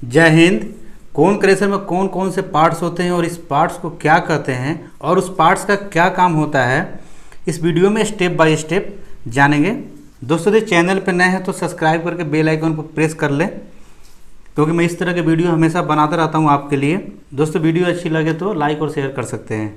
जय हिंद। कोन क्रेशर में कौन कौन से पार्ट्स होते हैं और इस पार्ट्स को क्या कहते हैं और उस पार्ट्स का क्या काम होता है, इस वीडियो में स्टेप बाय स्टेप जानेंगे। दोस्तों यदि चैनल पर नए हैं तो सब्सक्राइब करके बेल आइकन पर प्रेस कर लें, क्योंकि मैं इस तरह के वीडियो हमेशा बनाता रहता हूं आपके लिए। दोस्तों वीडियो अच्छी लगे तो लाइक और शेयर कर सकते हैं।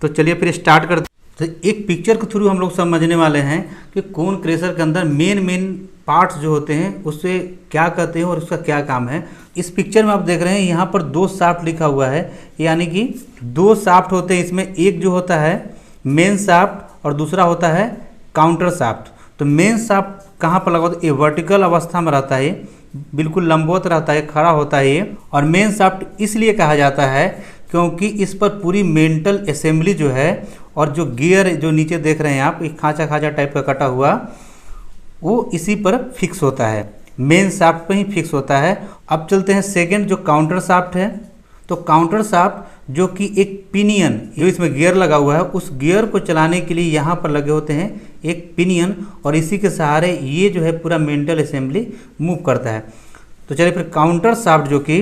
तो चलिए फिर स्टार्ट करते हैं। तो एक पिक्चर के थ्रू हम लोग समझने वाले हैं कि कोन क्रेशर के अंदर मेन पार्ट्स जो होते हैं उससे क्या कहते हैं और उसका क्या काम है। इस पिक्चर में आप देख रहे हैं यहाँ पर दो शाफ्ट लिखा हुआ है, यानी कि दो शाफ्ट होते हैं। इसमें एक जो होता है मेन शाफ्ट और दूसरा होता है काउंटर शाफ्ट। तो मेन शाफ्ट कहाँ पर लगा होता है? ये वर्टिकल अवस्था में रहता है, बिल्कुल लंबवत रहता है, खड़ा होता है ये। और मेन शाफ्ट इसलिए कहा जाता है क्योंकि इस पर पूरी मेंटल असेंबली जो है और जो गियर जो नीचे देख रहे हैं आप, एक खाँचा टाइप का कटा हुआ, वो इसी पर फिक्स होता है, मेन शाफ्ट पर ही फिक्स होता है। अब चलते हैं सेकंड, जो काउंटर शाफ्ट है। तो काउंटर शाफ्ट जो कि एक पिनियन, जो इसमें गियर लगा हुआ है, उस गियर को चलाने के लिए यहाँ पर लगे होते हैं एक पिनियन, और इसी के सहारे ये जो है पूरा मेंटल असेंबली मूव करता है। तो चलिए फिर काउंटर शाफ्ट जो कि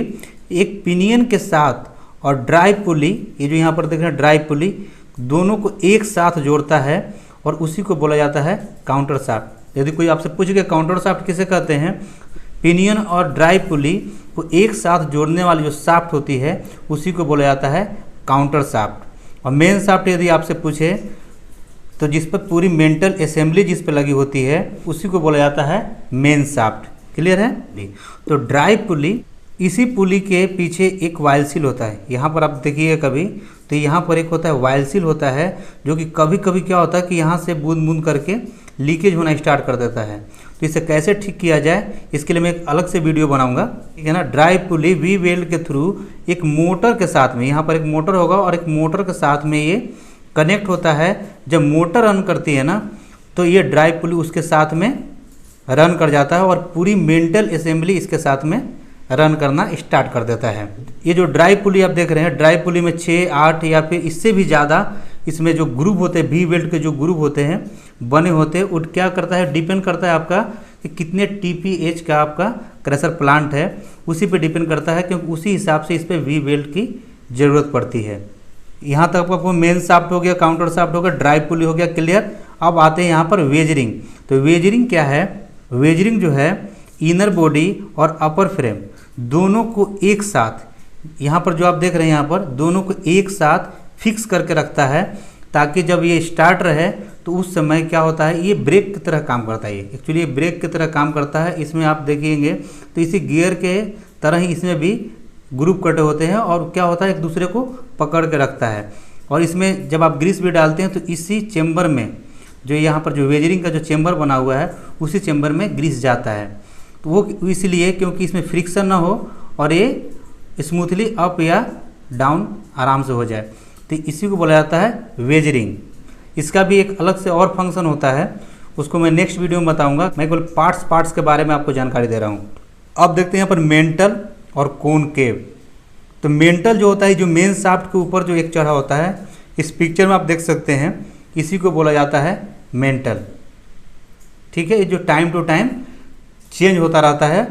एक पिनियन के साथ और ड्राइव पुली, ये जो यहाँ पर देख रहे हैं ड्राइव पुली, दोनों को एक साथ जोड़ता है और उसी को बोला जाता है काउंटर शाफ्ट। यदि कोई आपसे पूछ के काउंटर शाफ्ट किसे कहते हैं, पिनियन और ड्राइव पुली को एक साथ जोड़ने वाली जो शाफ्ट होती है उसी को बोला जाता है काउंटर शाफ्ट। और मेन शाफ्ट यदि आपसे पूछे तो जिस पर पूरी मेंटल असेंबली जिस पर लगी होती है उसी को बोला जाता है मेन शाफ्ट। क्लियर है? तो ड्राइव पुली, इसी पुली के पीछे एक वायल सील होता है। यहाँ पर आप देखिए कभी तो यहाँ पर एक होता है वायल सील होता है, जो कि कभी कभी क्या होता है कि यहाँ से बूंद बूंद करके लीकेज होना स्टार्ट कर देता है। तो इसे कैसे ठीक किया जाए इसके लिए मैं एक अलग से वीडियो बनाऊंगा, ठीक है ना। ड्राइव पुली वी वेल्ड के थ्रू एक मोटर के साथ में, यहाँ पर एक मोटर होगा और एक मोटर के साथ में ये कनेक्ट होता है। जब मोटर रन करती है ना तो ये ड्राइव पुली उसके साथ में रन कर जाता है और पूरी मेंटल असेंबली इसके साथ में रन करना स्टार्ट कर देता है। ये जो ड्राइव पुली आप देख रहे हैं, ड्राइव पुली में 6, 8 या फिर इससे भी ज़्यादा इसमें जो ग्रुप होते हैं, वी वेल्ड के जो ग्रुप होते हैं बने होते हैं, वो क्या करता है, डिपेंड करता है आपका कि कितने TPH का आपका क्रेशर प्लांट है, उसी पे डिपेंड करता है, क्योंकि उसी हिसाब से इस पर वी वेल्ड की ज़रूरत पड़ती है। यहाँ तक आपको मेन शाफ्ट हो गया, काउंटर शाफ्ट हो गया, ड्राइव पुली हो गया, क्लियर। अब आते हैं यहाँ पर वेजरिंग। तो वेजरिंग क्या है? वेजरिंग जो है इनर बॉडी और अपर फ्रेम दोनों को एक साथ, यहाँ पर जो आप देख रहे हैं यहाँ पर दोनों को एक साथ फिक्स करके रखता है, ताकि जब ये स्टार्ट रहे तो उस समय क्या होता है, ये ब्रेक की तरह काम करता है। ये एक्चुअली ब्रेक की तरह काम करता है। इसमें आप देखेंगे तो इसी गियर के तरह ही इसमें भी ग्रुप कटे होते हैं और क्या होता है, एक दूसरे को पकड़ के रखता है। और इसमें जब आप ग्रीस भी डालते हैं तो इसी चेम्बर में, जो यहाँ पर जो वेजरिंग का जो चेम्बर बना हुआ है उसी चेम्बर में ग्रीस जाता है। तो वो इसलिए क्योंकि इसमें फ्रिक्शन ना हो और ये स्मूथली अप या डाउन आराम से हो जाए। तो इसी को बोला जाता है वेजरिंग। इसका भी एक अलग से और फंक्शन होता है, उसको मैं नेक्स्ट वीडियो में बताऊंगा। मैं केवल पार्ट्स के बारे में आपको जानकारी दे रहा हूँ। अब देखते हैं यहाँ पर मेंटल और कोनकेव। तो मेंटल जो होता है, जो मेन शाफ्ट के ऊपर जो एक चढ़ा होता है, इस पिक्चर में आप देख सकते हैं, इसी को बोला जाता है मेंटल। ठीक है, ये जो टाइम टू टाइम चेंज होता रहता है।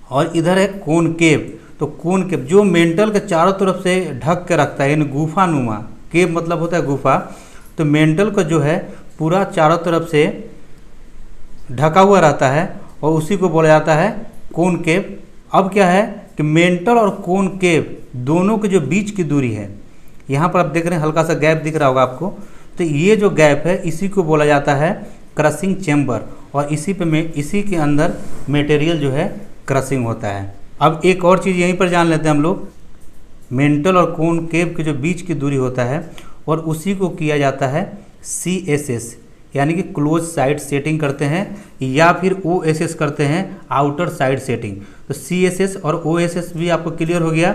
और इधर है कोनकेव। तो कोनकेव जो मेंटल के चारों तरफ से ढक के रखता है, यानी गुफा नुमा। केव मतलब होता है गुफा। तो मेंटल को जो है पूरा चारों तरफ से ढका हुआ रहता है और उसी को बोला जाता है कोनकेव। अब क्या है कि मेंटल और कोनकेव दोनों के जो बीच की दूरी है, यहाँ पर आप देख रहे हैं हल्का सा गैप दिख रहा होगा आपको। तो ये जो गैप है इसी को बोला जाता है क्रशिंग चैम्बर, और इसी के अंदर मटेरियल जो है क्रशिंग होता है। अब एक और चीज़ यहीं पर जान लेते हैं हम लोग, मेंटल और कोनकेव के जो बीच की दूरी होता है और उसी को किया जाता है CSS, यानी कि क्लोज साइड सेटिंग करते हैं, या फिर OSS करते हैं, आउटर साइड सेटिंग। तो CSS और OSS भी आपको क्लियर हो गया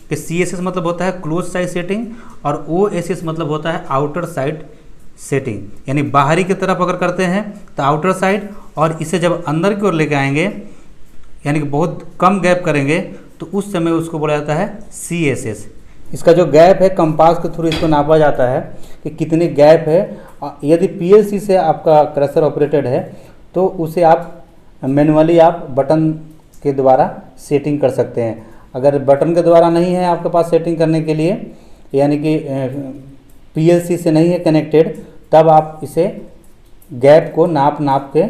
कि CSS मतलब होता है क्लोज साइड सेटिंग और OSS मतलब होता है आउटर साइड सेटिंग। यानी बाहरी की तरफ अगर करते हैं तो आउटर साइड, और इसे जब अंदर की ओर लेके आएंगे यानी कि बहुत कम गैप करेंगे तो उस समय उसको बोला जाता है CSS। इसका जो गैप है कंपास के थ्रू इसको नापा जाता है कि कितने गैप है। यदि PLC से आपका क्रेशर ऑपरेटेड है तो उसे आप मैनुअली आप बटन के द्वारा सेटिंग कर सकते हैं। अगर बटन के द्वारा नहीं है आपके पास सेटिंग करने के लिए, यानी कि पीएलसी से नहीं है कनेक्टेड, तब आप इसे गैप को नाप के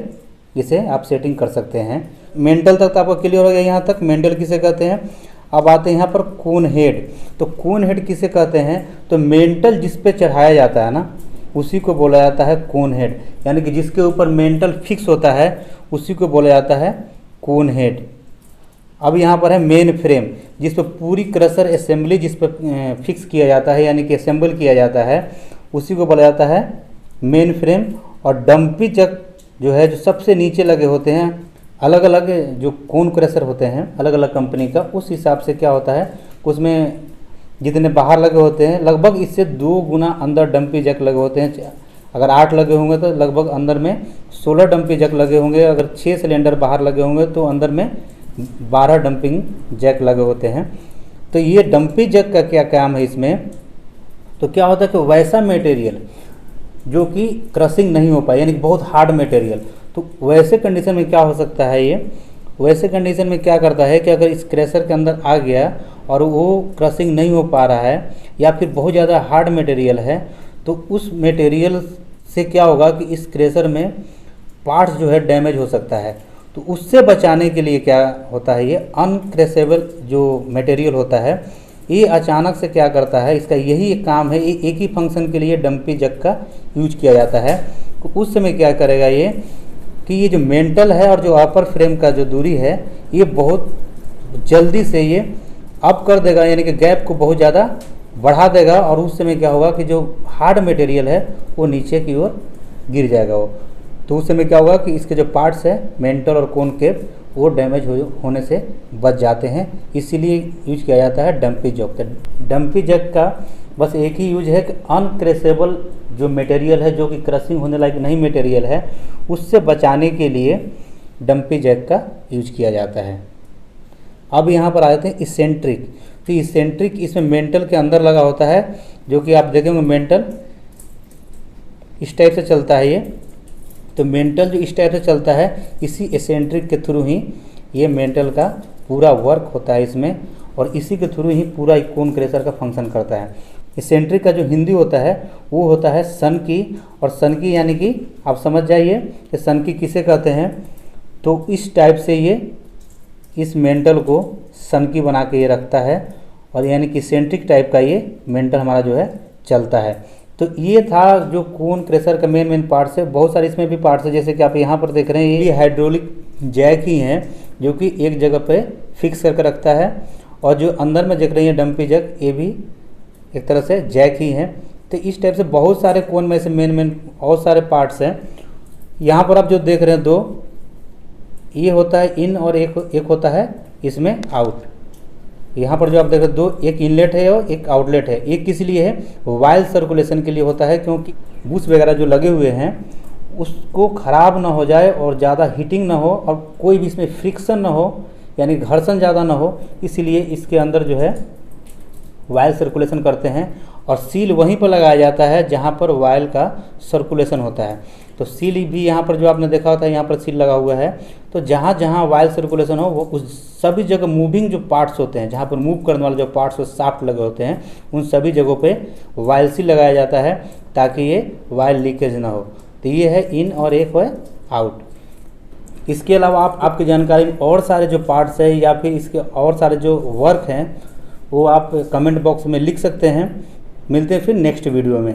इसे आप सेटिंग कर सकते हैं। मेंटल तक तो आपको क्लियर हो गया। यहाँ तक मेंटल किसे कहते हैं। अब आते हैं यहाँ पर कोन हेड। तो कोन हेड किसे कहते हैं, तो मेंटल जिस पे चढ़ाया जाता है ना, उसी को बोला जाता है कोन हेड, यानी कि जिसके ऊपर मेंटल फिक्स होता है उसी को बोला जाता है कोन हेड। अब यहाँ पर है मेन फ्रेम, जिस पर पूरी क्रशर असेंबली जिस पर फिक्स किया जाता है, यानी कि असेंबल किया जाता है, उसी को बोला जाता है मेन फ्रेम। और डंपी जक जो है, जो सबसे नीचे लगे होते हैं, अलग अलग जो कोन क्रशर होते हैं अलग अलग कंपनी का, उस हिसाब से क्या होता है, उसमें जितने बाहर लगे होते हैं लगभग इससे 2 गुना अंदर डंपी जक लगे होते हैं। अगर 8 लगे होंगे तो लगभग अंदर में 16 डंपी जक लगे होंगे। अगर 6 सिलेंडर बाहर लगे होंगे तो अंदर में 12 डंपिंग जैक लगे होते हैं। तो ये डंपी जैक का क्या काम है इसमें, तो क्या होता है कि वैसा मटेरियल जो कि क्रशिंग नहीं हो पाए, यानी कि बहुत हार्ड मटेरियल, तो वैसे कंडीशन में क्या हो सकता है, ये वैसे कंडीशन में क्या करता है कि अगर इस क्रशर के अंदर आ गया और वो क्रशिंग नहीं हो पा रहा है या फिर बहुत ज़्यादा हार्ड मटेरियल है, तो उस मटेरियल से क्या होगा कि इस क्रशर में पार्ट्स जो है डैमेज हो सकता है। तो उससे बचाने के लिए क्या होता है, ये अनक्रशेबल जो मटेरियल होता है, ये अचानक से क्या करता है, इसका यही एक काम है, एक ही फंक्शन के लिए डंपी जक का यूज किया जाता है। तो उस समय क्या करेगा ये कि ये जो मेंटल है और जो अपर फ्रेम का जो दूरी है, ये बहुत जल्दी से ये अप कर देगा, यानी कि गैप को बहुत ज़्यादा बढ़ा देगा। और उस समय क्या होगा कि जो हार्ड मटेरियल है वो नीचे की ओर गिर जाएगा वो। तो उस समय क्या होगा कि इसके जो पार्ट्स है मेंटल और कॉनकेव, वो डैमेज होने से बच जाते हैं। इसीलिए यूज किया जाता है डंपी जैक। डंपी जैक का बस एक ही यूज है कि अनक्रशेबल जो मटेरियल है, जो कि क्रशिंग होने लायक नहीं मटेरियल है, उससे बचाने के लिए डंपी जैक का यूज किया जाता है। अब यहाँ पर आ जाते हैं इसेंट्रिक। तो इसेंट्रिक इसमें मेंटल के अंदर लगा होता है, जो कि आप देखेंगे मेंटल इस टाइप से चलता है ये। तो मेंटल जो इस टाइप से चलता है, इसी एसेंट्रिक के थ्रू ही ये मेंटल का पूरा वर्क होता है इसमें, और इसी के थ्रू ही पूरा कोन क्रशर का फंक्शन करता है। एसेंट्रिक का जो हिंदी होता है वो होता है सन की। और सन की यानी कि आप समझ जाइए कि सन की किसे कहते हैं। तो इस टाइप से ये इस मेंटल को सन की बना के ये रखता है, और यानी कि एसेंट्रिक टाइप का ये मेंटल हमारा जो है चलता है। तो ये था जो कोन क्रशर का मेन पार्ट्स है। बहुत सारे इसमें भी पार्ट्स है, जैसे कि आप यहाँ पर देख रहे हैं, ये हाइड्रोलिक जैक ही हैं जो कि एक जगह पे फिक्स करके रखता है। और जो अंदर में देख रही है डंपी जैक, ये भी एक तरह से जैक ही है। तो इस टाइप से बहुत सारे कोन में से मेन बहुत सारे पार्ट्स हैं। यहाँ पर आप जो देख रहे हैं 2, ये होता है इन और एक होता है इसमें आउट। यहाँ पर जो आप देख रहे हैं 2, एक इनलेट है और एक आउटलेट है। एक किस लिए है, वाइल सर्कुलेशन के लिए होता है, क्योंकि बुश वगैरह जो लगे हुए हैं उसको ख़राब ना हो जाए और ज़्यादा हीटिंग ना हो और कोई भी इसमें फ्रिक्शन ना हो, यानी घर्षण ज़्यादा ना हो, इसीलिए इसके अंदर जो है वाइल सर्कुलेशन करते हैं। और सील वहीं पर लगाया जाता है जहाँ पर वाइल का सर्कुलेशन होता है। तो सील भी यहाँ पर जो आपने देखा होता है, यहाँ पर सील लगा हुआ है। तो जहाँ जहाँ वाइल सर्कुलेशन हो, वो उस सभी जगह मूविंग जो पार्ट्स होते हैं, जहाँ पर मूव करने वाले जो पार्ट्स और शाफ्ट लगे होते हैं, उन सभी जगहों पे वाइल सील लगाया जाता है ताकि ये वाइल लीकेज ना हो। तो ये है इन और एक है आउट। इसके अलावा आपकी जानकारी में और सारे जो पार्ट्स है या फिर इसके और सारे जो वर्क हैं वो आप कमेंट बॉक्स में लिख सकते हैं। मिलते हैं फिर नेक्स्ट वीडियो में।